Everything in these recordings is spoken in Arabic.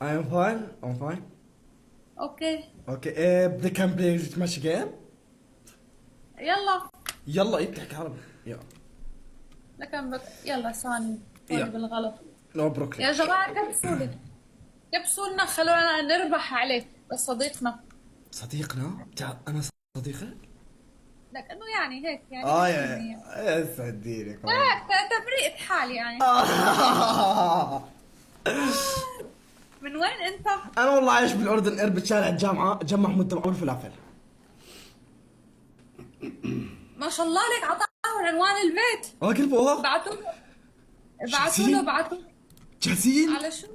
I'm fine. I'm fine. اوكي. Okay. بدي كان بلاي ماتش جيم. يلا. يلا إيه بتحكي عربي؟ يلا. لكن يلا ثاني يلا. بالغلط. نو بروكلي. يا جماعة كبسوا لنا خلونا نربح عليه بس صديقنا. صديقنا؟ أنا صديقك؟ لك انه يعني هيك يعني يا سعديني تبرئة حال يعني. من وين انت؟ أنا والله عايش بالأردن، قرب شارع الجامعة، جنب محمود تبع الفلافل. ما شاء الله عليك، عطاهم عنوان البيت. قلبه بعتوا له جاهزين؟ بعتوا له جاهزين؟ على شو؟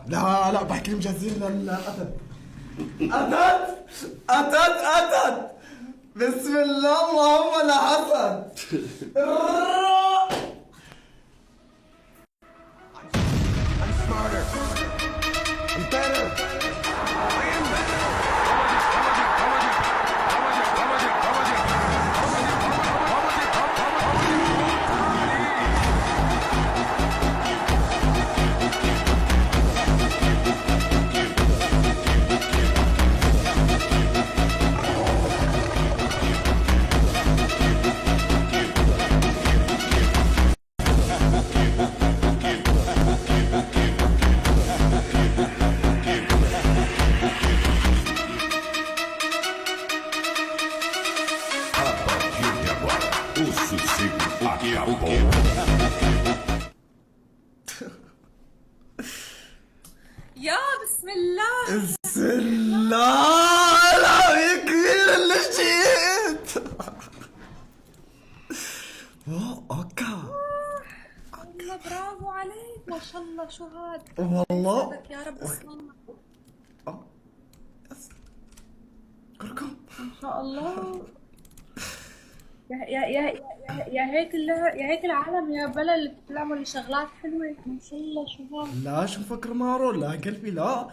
لا بحكي لهم جاهزين للقتل. أتت بسم الله اللهم لا حسد. I'm smarter. I'm better. I am better. O sossego acabou. يا بسم الله. بسم الله لا يا كبير اللي جيت. اوكا والله برافو عليك، ما شاء الله. شو هاد؟ والله يسعدك يا رب. اسمع كركم. ما شاء الله. يا هيك العالم يا بلا اللي بتعمل شغلات حلوة. ما شاء الله. شو هاد؟ لا شو مفكر مارو؟ لا قلبي لا.